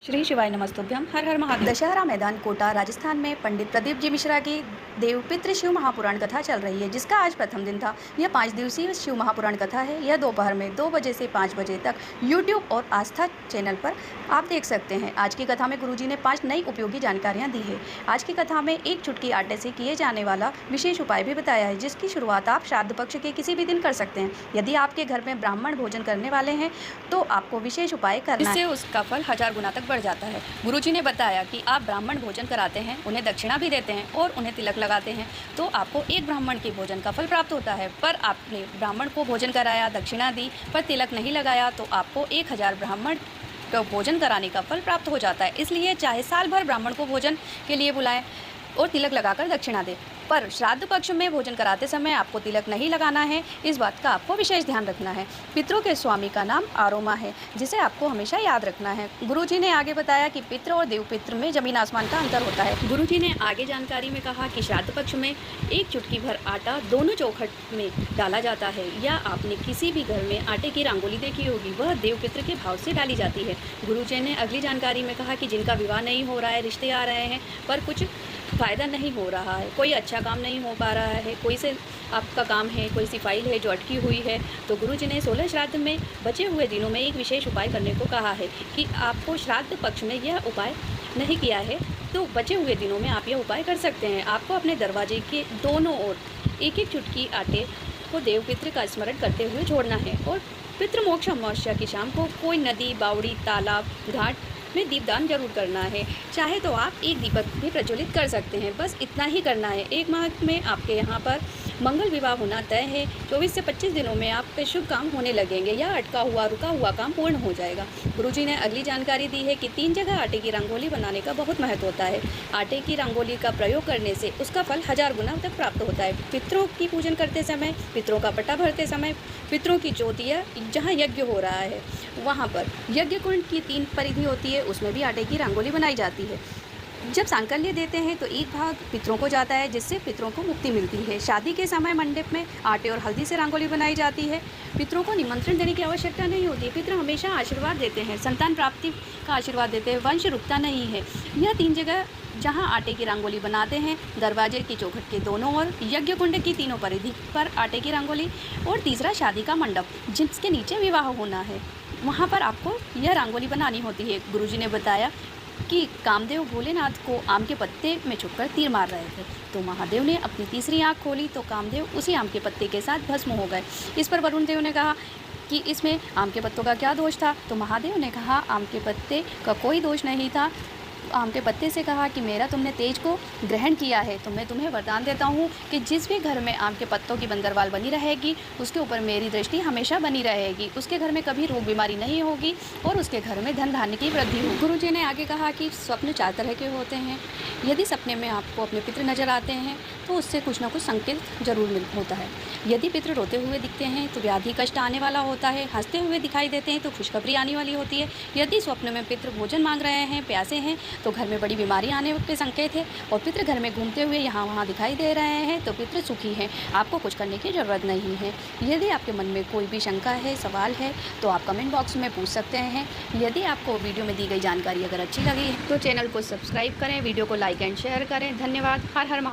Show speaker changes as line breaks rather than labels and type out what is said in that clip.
श्री शिवाय नमस्तुभ्यम। हर हर महादेव। दशहरा मैदान कोटा राजस्थान में पंडित प्रदीप जी मिश्रा की देवपितृ शिव महापुराण कथा चल रही है, जिसका आज प्रथम दिन था। यह 5 दिवसीय शिव महापुराण कथा है। यह दोपहर में 2 बजे से 5 बजे तक यूट्यूब और आस्था चैनल पर आप देख सकते हैं। आज की कथा में गुरुजी ने 5 नई उपयोगी जानकारियाँ दी है। आज की कथा में 1 चुटकी आटे से किए जाने वाला विशेष उपाय भी बताया है, जिसकी शुरुआत आप श्राद्ध पक्ष के किसी भी दिन कर सकते हैं। यदि आपके घर में ब्राह्मण भोजन करने वाले हैं तो आपको विशेष उपाय करना है, इससे उसका फल 1000 गुना तक बढ़ जाता है। गुरुजी ने बताया कि आप ब्राह्मण भोजन कराते हैं, उन्हें दक्षिणा भी देते हैं और उन्हें तिलक लगाते हैं तो आपको 1 ब्राह्मण के भोजन का फल प्राप्त होता है। पर आपने ब्राह्मण को भोजन कराया, दक्षिणा दी, पर तिलक नहीं लगाया तो आपको 1000 ब्राह्मण को भोजन कराने का फल प्राप्त हो जाता है। इसलिए चाहे साल भर ब्राह्मण को भोजन के लिए बुलाएं और तिलक लगाकर दक्षिणा दें, पर श्राद्ध पक्ष में भोजन कराते समय आपको तिलक नहीं लगाना है। इस बात का आपको विशेष ध्यान रखना है। पितरों के स्वामी का नाम आरोमा है, जिसे आपको हमेशा याद रखना है। गुरुजी ने आगे बताया कि पितृ और देवपितृ में जमीन आसमान का अंतर होता है। गुरुजी ने आगे जानकारी में कहा कि श्राद्ध पक्ष में 1 चुटकी भर आटा दोनों चौखट में डाला जाता है, या आपने किसी भी घर में आटे की रंगोली देखी होगी, वह देवपितृ के भाव से डाली जाती है। गुरुजी ने अगली जानकारी में कहा कि जिनका विवाह नहीं हो रहा है, रिश्ते आ रहे हैं पर कुछ फ़ायदा नहीं हो रहा है, कोई अच्छा काम नहीं हो पा रहा है, कोई से आपका काम है, कोई सी फाइल है जो अटकी हुई है, तो गुरुजी ने 16 श्राद्ध में बचे हुए दिनों में एक विशेष उपाय करने को कहा है कि आपको श्राद्ध पक्ष में यह उपाय नहीं किया है तो बचे हुए दिनों में आप यह उपाय कर सकते हैं। आपको अपने दरवाजे के दोनों ओर 1-1 चुटकी आटे को देवपितृ का स्मरण करते हुए छोड़ना है और पितृमोक्ष अमावस्या की शाम को कोई नदी, बावड़ी, तालाब, घाट में दीपदान जरूर करना है। चाहे तो आप 1 दीपक भी प्रज्वलित कर सकते हैं। बस इतना ही करना है। 1 माह में आपके यहाँ पर मंगल विवाह होना तय है। 24 से 25 दिनों में आपके शुभ काम होने लगेंगे या अटका हुआ रुका हुआ काम पूर्ण हो जाएगा। गुरुजी ने अगली जानकारी दी है कि 3 जगह आटे की रंगोली बनाने का बहुत महत्व होता है। आटे की रंगोली का प्रयोग करने से उसका फल 1000 गुना तक प्राप्त होता है। पितरों की पूजन करते समय, पितरों का पट्टा भरते समय, पितरों की ज्योतिया जहाँ यज्ञ हो रहा है वहाँ पर यज्ञ कुंड की 3 परिधि होती है, उसमें भी आटे की रंगोली बनाई जाती है। जब सांकल्य देते हैं तो एक भाग पितरों को जाता है, जिससे पितरों को मुक्ति मिलती है। शादी के समय मंडप में आटे और हल्दी से रंगोली बनाई जाती है। पितरों को निमंत्रण देने की आवश्यकता नहीं होती। पितर हमेशा आशीर्वाद देते हैं, संतान प्राप्ति का आशीर्वाद देते हैं, वंश रुकता नहीं है। यह 3 जगह जहां आटे की रंगोली बनाते हैं, दरवाजे की चौखट के दोनों ओर, यज्ञ कुंड की तीनों परिधि पर आटे की रंगोली, और तीसरा शादी का मंडप जिसके नीचे विवाह होना है, वहाँ पर आपको यह रंगोली बनानी होती है। गुरुजी ने बताया कि कामदेव भोलेनाथ को आम के पत्ते में छुपकर तीर मार रहे थे, तो महादेव ने अपनी तीसरी आंख खोली तो कामदेव उसी आम के पत्ते के साथ भस्म हो गए। इस पर वरुण देव ने कहा कि इसमें आम के पत्तों का क्या दोष था, तो महादेव ने कहा आम के पत्ते का कोई दोष नहीं था। आम के पत्ते से कहा कि मेरा तुमने तेज को ग्रहण किया है, तो मैं तुम्हें वरदान देता हूँ कि जिस भी घर में आम के पत्तों की बंदरवाल बनी रहेगी उसके ऊपर मेरी दृष्टि हमेशा बनी रहेगी, उसके घर में कभी रोग बीमारी नहीं होगी और उसके घर में धन धान्य की वृद्धि होगी। गुरुजी ने आगे कहा कि स्वप्न 4 तरह के होते हैं। यदि सपने में आपको अपने पितृ नजर आते हैं तो उससे कुछ ना कुछ संकेत जरूर होता है। यदि पितृ रोते हुए दिखते हैं तो व्याधि कष्ट आने वाला होता है। हंसते हुए दिखाई देते हैं तो खुशखबरी आने वाली होती है। यदि स्वप्न में पितृ भोजन मांग रहे हैं, प्यासे हैं, तो घर में बड़ी बीमारी आने के संकेत है। और पितृ घर में घूमते हुए यहाँ वहाँ दिखाई दे रहे हैं तो पितृ सुखी हैं, आपको कुछ करने की ज़रूरत नहीं है। यदि आपके मन में कोई भी शंका है, सवाल है, तो आप कमेंट बॉक्स में पूछ सकते हैं। यदि आपको वीडियो में दी गई जानकारी अगर अच्छी लगी है तो चैनल को सब्सक्राइब करें, वीडियो को लाइक एंड शेयर करें। धन्यवाद। हर हर